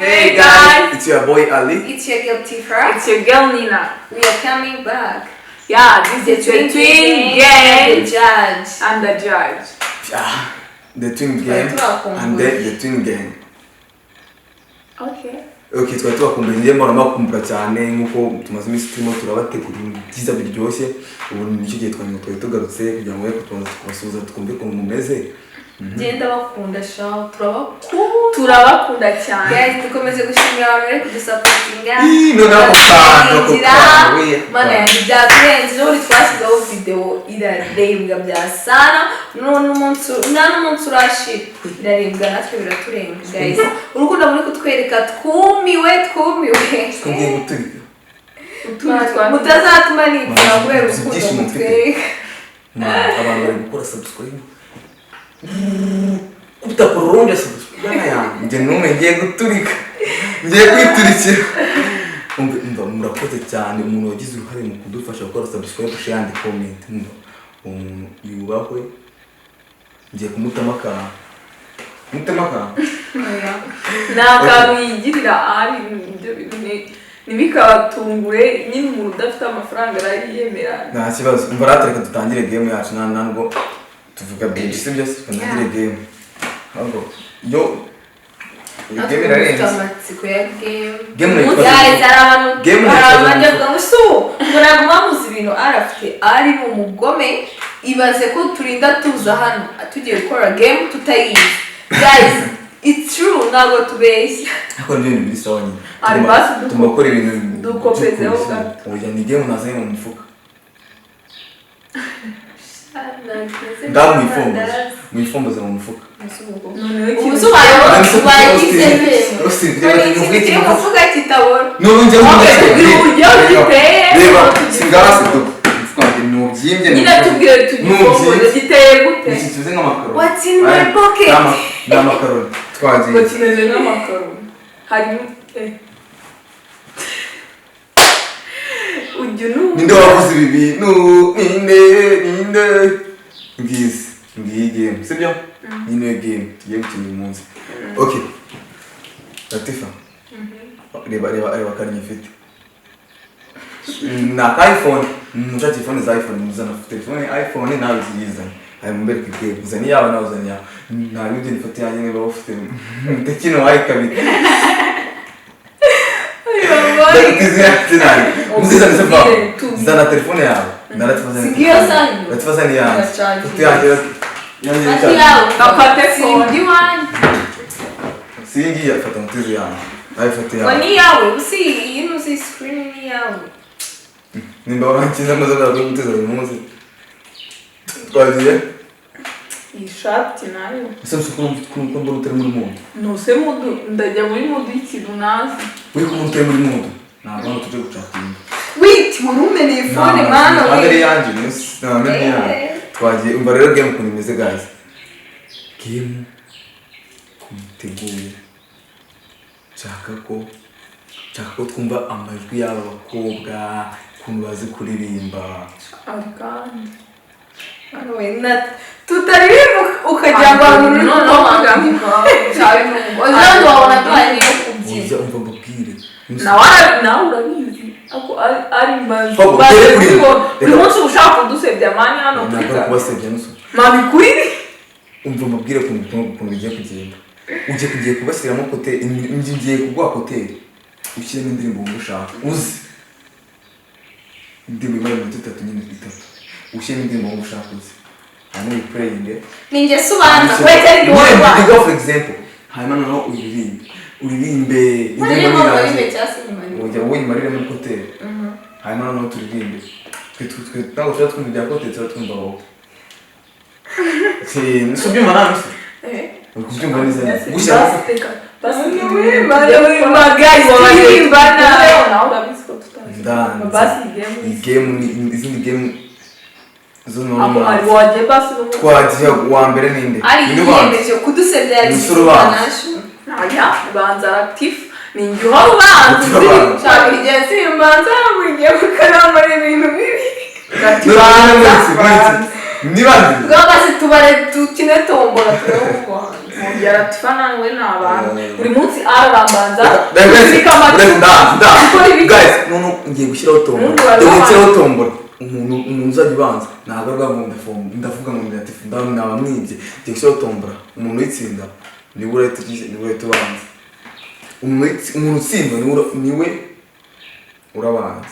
Hey guys, it's your boy Ali. It's your girl Tifa. It's your girl Nina. We are coming back. Yeah, this is the twin gang and the judge. And the judge. Yeah, the twin gang and then the twin gang. Okay, twari tubakumbuye ngiye mbona makumbura cyane nkuko tumaze iminsi turimo turabategura byiza biryoshye ubu nicyo gihe twari tugarutse kugira ngo tubanze kubasuhuza twumve ko mumeze. Genda bakunda shaw turabakunda cyane. Guys, dukomeze gushimira abantu bari kudusapotinga. Mana byaturenze uri twashyizeho video irarebwa bya sana none umunsi urashira irarebwa natwe biraturenga guys. Urukundo muri kutwereka twumiwe Tugiye guturika. Mutazatuma nipfira kubera urukundo mutwereka. Abantu bari gukora subscribe. Utakuronja subscribe yanjye. Nje nume ngiye guturika. Ngiye kwiturikira. Murakoze cyane umuntu wagize uruhare mu kudufasha gukora subscribe share and comment. Umuntu yubahwe. Ngiye kumutamaka. Ntabwo yigirira ari ibyo bintu ntibikabatungure nyine umuntu udafite amafaranga arayiyemera. Nta kibazo umva ratereka dutangire game yacu ntabwo tuvuga byinshi sibyo twangire game. Ahubwo yo game irarenze. Amatsiko ya Game guys arabanje bwamusu muraguma muzi ibintu arafite ari mu mugome ibaze ko turinda tuza hano tugiye gukora game tutayizi. Guys, it's true ntabwo tubeshya. Ako ndio ni sawa nyine. Ari basi tumakora ibintu dukopezeho gato. Oya ni game nazaye mu mufuka. Mwifomboza mu mufuka. Ubusobanuro twagize mufuka kitabona. Nonje mu Uburyo giteye. Reba singasi do. No byimye. Nyina tubwire tugifomboza giteye gute? Iki kize nk'amakaro. What's in my pocket? N'amakaro. Twagiye. Ngo kimeze nk'amakaro. Harimo Ninde wavuze ibi bintu ninde ngiyi game sibyo nyine game tugiye gukina uyu munsi. Okay Latifa reba karni ifite na iPhone mucha telefone za iPhone muzana telefone iPhone nawe ziyiza ayo mbere kike uzani yawe na uzani yawe na yundi nifate yanjye niba ufite tekino ayikabita Zana telefone yawe. Sigiyo sana. Latifa ni yawe. kapate phone. Singi yafata mutezi yawe. Ayifate yawe. Wani yawe usi you know see screen ni yawe. Nimba warankiza maze bwa mutezi uyu munsi. Twagiye. Ishati nayo. Ese kumukunda utari muri mundo. No se mudu ndajya muri mudu ikintu nazi. Uri kumutari muri mundo. Ntabwo tuje gucatinga. Wait, murume ni phone mana we. Agere yanje namenye. Twagiye umva rero game kuntu imeze guys. Game kumteguye. Chaka ko twumva amajwi y'aba bakobwa kuntu bazi kuririmba. Arikani. We not tutaribu ukajya abantu no magamba. Cyari no. Ozando wabona twari kubyina. Uza umva mbabwire. Na urabizi. Ako ari mbazi. Buri munsi ushaka kudusebya mani hano kuri. Ntabwo kubasebya nuso. Mami kuri. Umva mbabwire kuntu bigiye kugenda. Ugiye kubasiramo kote ngiye kugwa hoteli. Ushyiremo indirimbo ushaka. Uzi. Indirimbo imara minota 3 nyine 3. Ushyiremo indirimbo ushaka uzi. Hanyuma praying. Ninjye subanza kwete ndi wowe. For example, hanyuma no uririmbe indirimbo ujya wowe marire muri hoteli. Hanyuma no turirimbe. Twe ntabwo twumva bya hoteli twumva wowe. Subyo manami. Kubyumva neza. Gushaka basi izindi game zo twagiye wa mbere ninde yemeje kudusebya banza active ninjye uhora ubanza cyane igihe simbanza mugiye gukaramba ibintu bibi niba bwabase tubare dukine tombora turabona yara tifana we n'abantu buri munsi ararambanza guys none ngiye gushyiraho tombora umuntu uzajya ubanza ntabwo arwamu ndavuga ngo ndatifu ndaba mwibye ngiye gushyiraho tombora umuntu witsinda niwe urahita ubanza umuntu utsinda niwe urabanza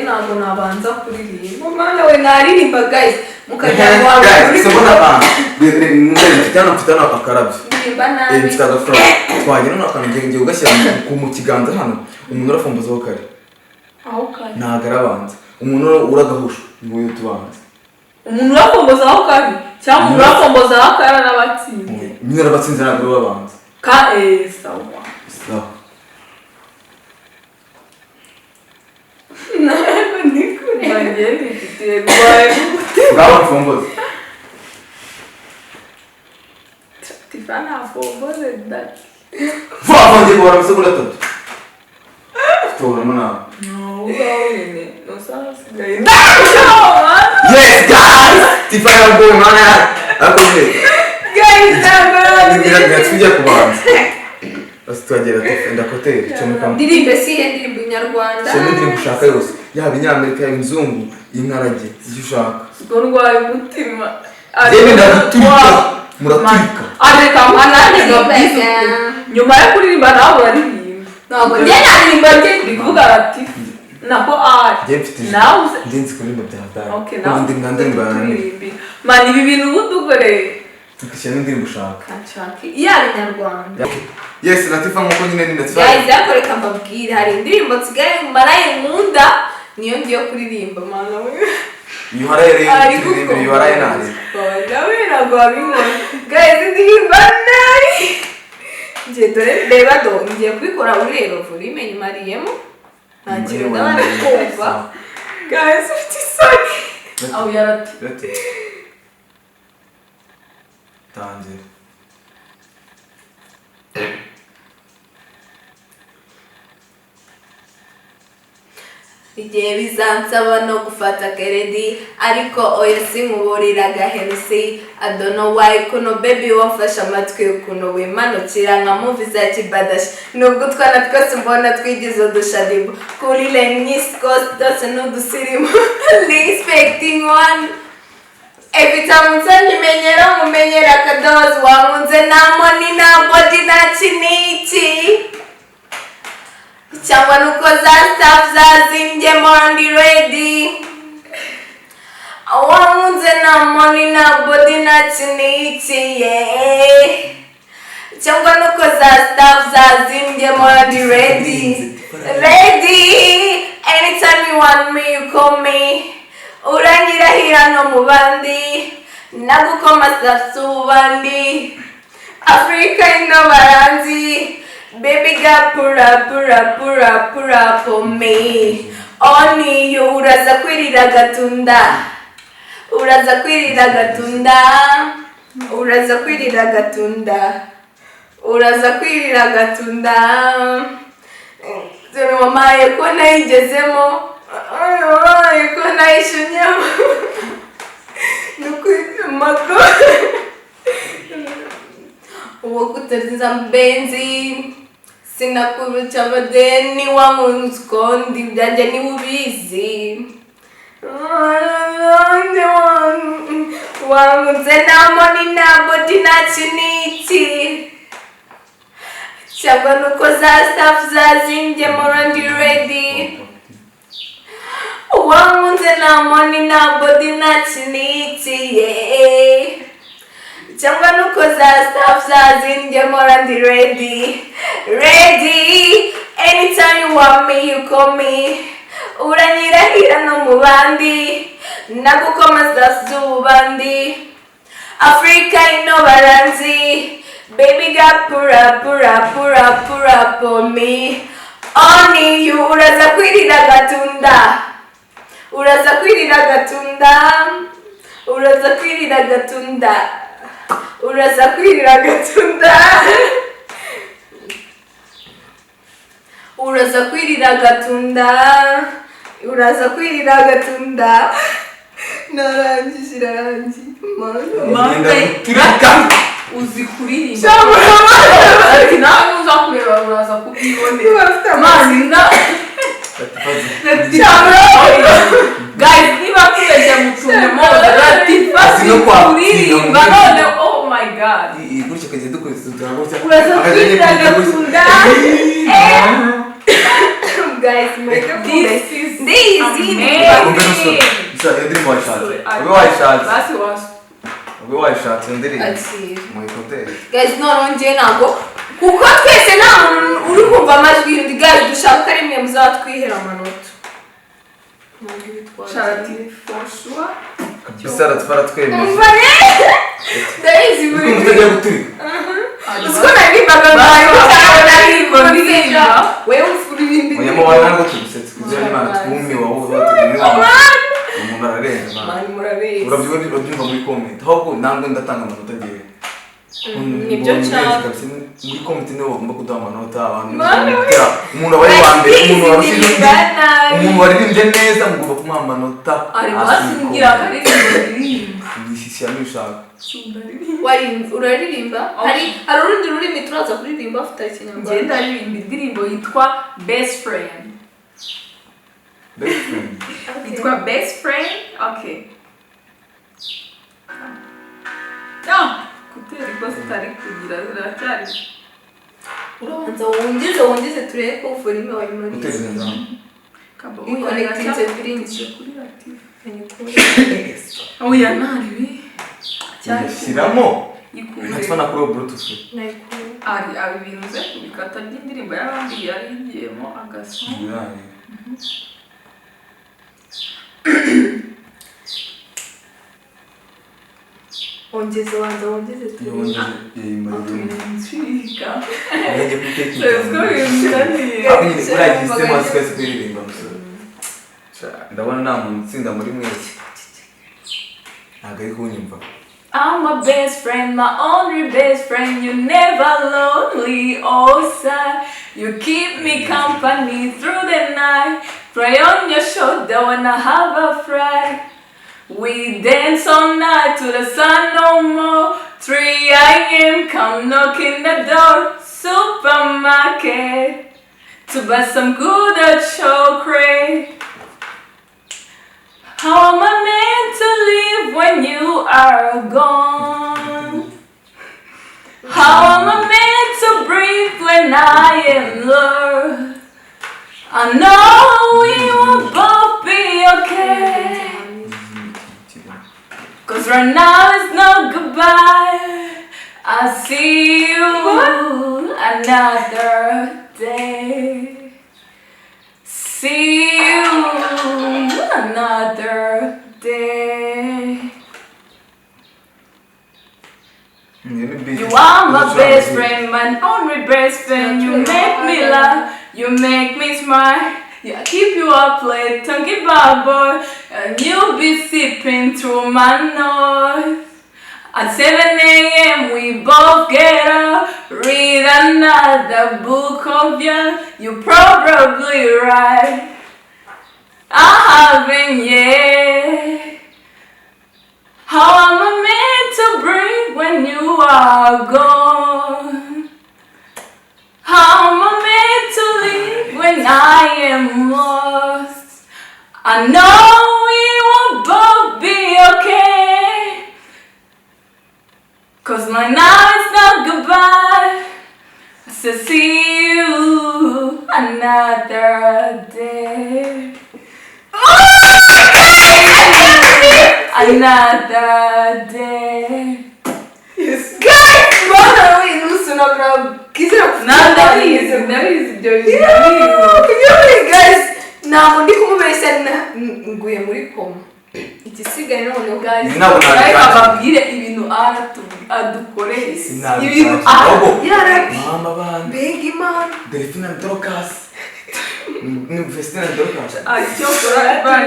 ntabwo nabanza kuririmba mwana we naririmba guys mukajyana wawe mfitana akarabyo mfite agafura twagira n'akantu ngiye ugashyira mu kiganza hano umuntu urafombozaho kare ntabwo arabanza umuntu uragahusha niwe tubanza umuntu urafombozaho kare cyangwa umuntu urafombozaho kare n'abatsinze nyine arabatsinze ntabwo urabanza sawa ntabwo ndi kureba ngaho mfomboza tifana afomboze dati vuba ngiye kubara amasegonda 3 tutoramo nawe yes guys tifana mbowe mana akoze guys ntabwo tujya kubanza basi twagera tufenda hoteli cyo mukamba ndirimbe ndirimbo nyarwanda cyo ndirimbo ushaka yose yaba inyamerika y'inzungu y'inkarage icyo ushaka ubwo ndwaye umutima yewe ndaguturika muraturika areka mwana nyuma yo kuririmba nawe uraririmba ntabwo njye naririmba ndi kuvuga ati nako nawe ndenzi kuririmba bya okay nawe ndirimba mani ibi bintu udugore tukishyira n'indirimbo ushaka yaba inyarwanda yes Latifa nkuko nyine ni Latifa guys yakoreka mbabwira hari indirimbo nsigaye mbaraye nkunda niyo ngiye kuririmba mana we yuharaye rero yuharaye nazi nawe ntabwo wabibona guys indirimbo nabi ngiye dore reba ngiye kubikora ureba volume nyimariyemo nta kintu ndabona kumva guys ufite isoni aho yarati tangira igihe bizansaba no gufata keredi ariko oya sinkuburiraga hensi I don't know why kuno baby wafashe amatwi ukuntu wimanukira nka movie za kibadashi nubwo utwana twese mbona twigize udushadibu kuri East Coast dose n'udusirimu respecting one ebitamutse nyimenyera mumenyera akadozi wankunze nta money nta body nta kiniki cyangwa nuko za staff zazimbye mondi ready wankunze nta money nta body nta kiniki cyangwa nuko za staff zazimbye mondi ready anytime you want me you call me uranyirahira no mu bandi nagukoma sasu bandi Africa ino baranzi baby got pura for me only you uraza kwirira gatunda zero mamaye ko nayigezemo ko nayishunyemo nukwitamago uwo kutatiza mbenzi sinakurucha madeni wangunzi kondi byanje ni ubizi wangunze na money na body na chiniti cyangwa nuko za staff zazimbye morandi ready wangunze na money na body na chiniti cyangwa nuko za staff zazimbye morandi ready anytime you want me you call me uranyirahira no mu bandi nagukoma zazubandi Africa ino baranzi baby got pura for me only you uraza kwirira gatunda narangije irarangiye turika uzi kuririmba ati nawe uza kureba uraza kubyibonera mazina guys niba kubeshya mutumemo Latifa si kuririmba none oh my god gutya kagiye dukoresha uraza kwidagadura guys this is amazing ube wayishatse ndirimbo mu hoteli guys nongeye ntabwo kuko twese nta muntu uri kumva amajwi y'undi guys dushaka rimwe muzatwihera amanota Charity for sure kabisa aratwara twemeye ndayizi buri utajya guturika uziko naririmbaga ndirimba wewe ufuririmba oya mubana ntabwo tugusetsa kugira n'Imana twumye wowe umuntu ararenga urabyumva muri comment ahubwo ntabwo ndatanga amanota ngewe nibyo cyane muri comment niho bagomba kuduha amanota abantu umuntu aba ari wa mbere umuntu waririmbye neza mugomba kumuha amanota ari basingira aririmba ishyira n'ibishaka uraririmba hari urundi rurimi turaza kuririmba afite ikinyarwanda ngenda aririmba indirimbo yitwa best friend yitwa best friend okay kutera ikosa utari kugira ziracyari urabanza wongeze turebe ko ufurime wayimariza ikonekitinze birinjije kuri Latifa oya naribi shyiramo ikure natwa na kuri bluetooth ari abinze kubikata by'indirimbo y'abandi yarigiyemo agasomo ongeze turebe nshiga Ngiye kutekereza ndabona nta muntu utsinda muri mwese ntabwo ari kunyumva I'm my best friend, my only best friend. You never lonely or sad. You keep me company through the night. Cry on your shoulder when I have a fright. We dance all night to the sun no more. 3 a.m. come knocking the door. Supermarket to buy some good chocolate. How am I meant to live when you are gone? How am I meant to breathe when I am lost? I know we will both be okay. 'Cause right now it's no goodbye. I see you another day. See you another day. You are my best friend, my only best friend. You make me laugh, you make me smile. Yeah, I keep you up late, talking about boy, and you be sipping through my nose. At 7 a.m. we both get up, read another book of yours. You're probably right, I haven't yet. How am I meant to breathe when you are gone? How am I meant to live when I am lost? I know we will both be okay. 'Cause my now is not goodbye. I said see you another day. Another day. Yes, guys! Mbona wewe nusu na kizira Nada hizi guys, ntabwo ndi kumubeshya nguye muri koma. Igisigaye none guys. Ababwire ibintu adukoreye. Ibintu mama bana. Big man. Delphine and Dorcas. Festina and Dorcas. Cyo kora bana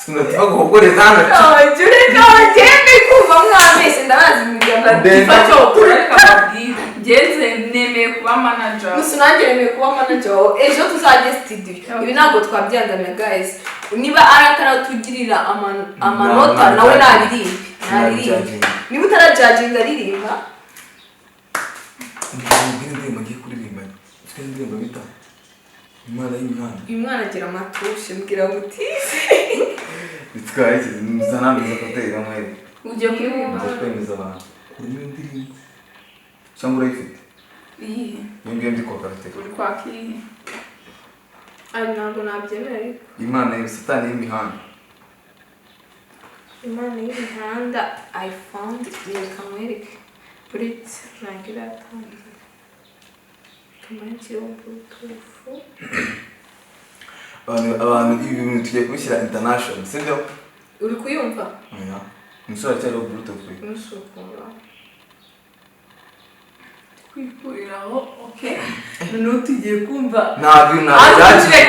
Sinatifa guhogoreza hano. Jure no jembe kuva mwamese ndabazi mu Latifa cyo kora kababwire. ngeze nemeye kuba manager gusa nanjye nemeye kuba manager wawe ejo tuzajya studio ibi ntabwo twabyangamira guys niba ataratugirira amanota nawe naririmbe niba utarajajinga aririmba indirimbo ngiye kuririmba ufite indirimbo bita Imana y'imihanda uyu mwana agira amatushe mbwira ngo utize bitwaye iki zanambiza koteri bamwe ugiye kuririmba kwemeza abantu urimo indirimbo cyangwa urayifite iyi ngiye ndi kokarateka uri kwaka iyi ari ntabwo nabyemera ariko Imana y'Satani y'imihanda Imana y'imihanda I found reka mwereke buretse ntangira atanze kamanukira ubwutufu abantu ibi bintu tugiye kubishyira international sibyo uri kuyumva oya umusore cyari bluetooth nusukura kwikuriraho okay noneho tugiye kumva ntabwo ntabwo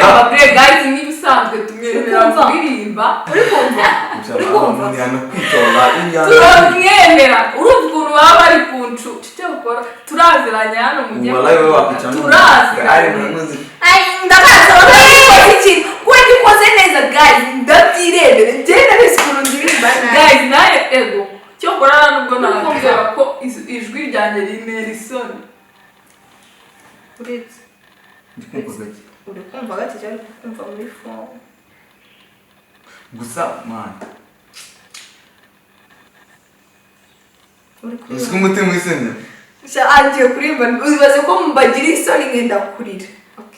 ababwire guys n'ibisanzwe tumwemerera kuririmba uri kumva uri kumva turamwemera urumva ukuntu baba bari ku nshuti icyo gukora turaziranye hano mu gihe turaziranye ndakaza bakora ikintu kuba gikoze neza guys ndabyirebere ngenda bese ukuntu ndirimba guys nawe ego cyo gukora nubwo nakubwira ko ijwi ryanjye rimera isoni uretse uri kumva gake cyari kumva muri phone gusa man uri uzi umutima wisemye agiye kuririmba ubibaze ko mbagira isoni ngenda kurira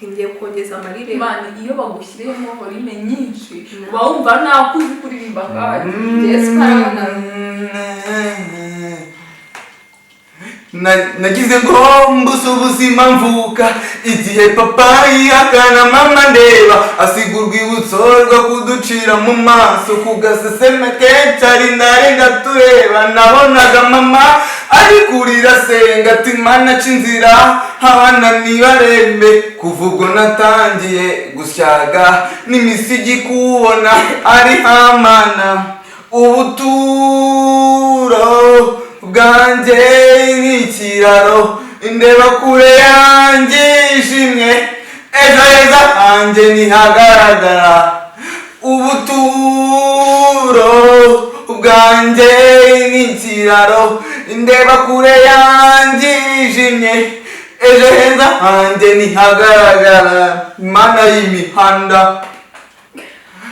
ngiye kongeza amarire Imana iyo bagushyiriyemo volume nyinshi uba wumva ntaho uzi kuririmba kandi Yesu karabona nagize ngo mbuze ubuzima mvuka igihe papa yihakana mama ndeba asiga urwibutso rwo kuducira mu maso ku gaseseme kenshi ari ndarenga tureba nabonaga mama ari kurira senga ati mana ca inzira abana ntibarembe kuva ubwo natangiye gusyaga n'imisigi kubona ari hamana ubuturo bwanjye nk'ikiraro indeba kure yanjye ishimwe ejo heza hanjye ntihagaragara ubuturo bwanjye nk'ikiraro indeba kure yanjye ishimwe ejo heza hanjye ntihagaragara Imana y'imihanda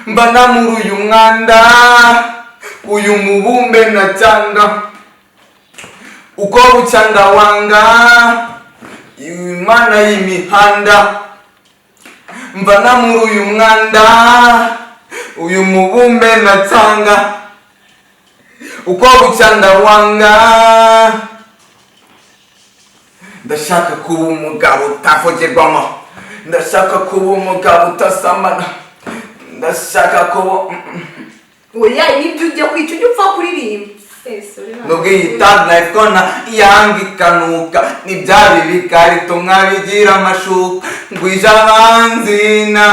mbana muri uyu mwanda uyu mubumbe na cyanga uko bucyanda wanga Imana y'imihanda mbana muri uyu mwanda uyu mubumbe na cyanga uko bucyanda wanga ndashaka kuba umugabo utavogerwamo ndashaka kuba umugabo utasamana ndashaka kuba oya nibyo ujya kwica ujya upfa kuririmba nubwo iyi tag life kona yanga ikanuka nibya bibi karito nkabigira amashuka ngwije abanzina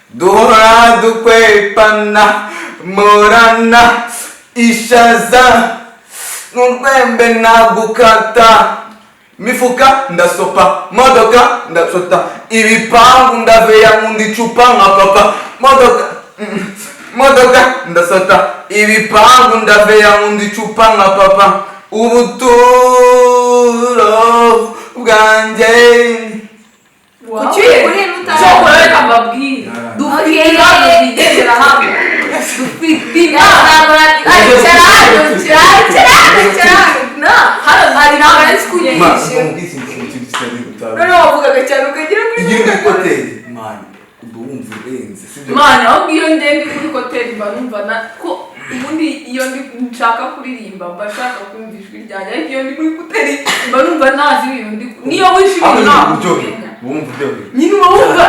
duhora dukwepana murana ishaza n'urwembe nagukata mifuka ndasopa modoka ndasota ibipangu ndaveya mundi icupa nka papa modoka ndasota ibipangu ndaveya mundi icupa nka papa ubuturo bwanjye kuki uri mutara cyokora reka mbabwire dufite ibibazo bigendera hamwe dufite ntabwo hari ntabwo ari kuyigisha noneho wavugaga cyane ukagira ngo iyo uri hoteli mani uba wumva urenze sibyo mani ahubwo iyo ngenda kuri hoteli mba numva ko ubundi iyo nshaka kuririmba mba nshaka kumva ijwi ryanjye ariko iyo ndi kuri hoteli mba numva ntazi ibintu niyo wishimye ntabwo umenya wumva uryohewe nyine uba wumva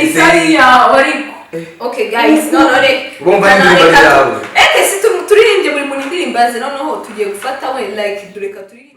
isari yawe ariko okay guys none urumva indirimbo yawe si turirimbye buri muntu indirimbo azi noneho tugiye gufata we like dureka turirimbe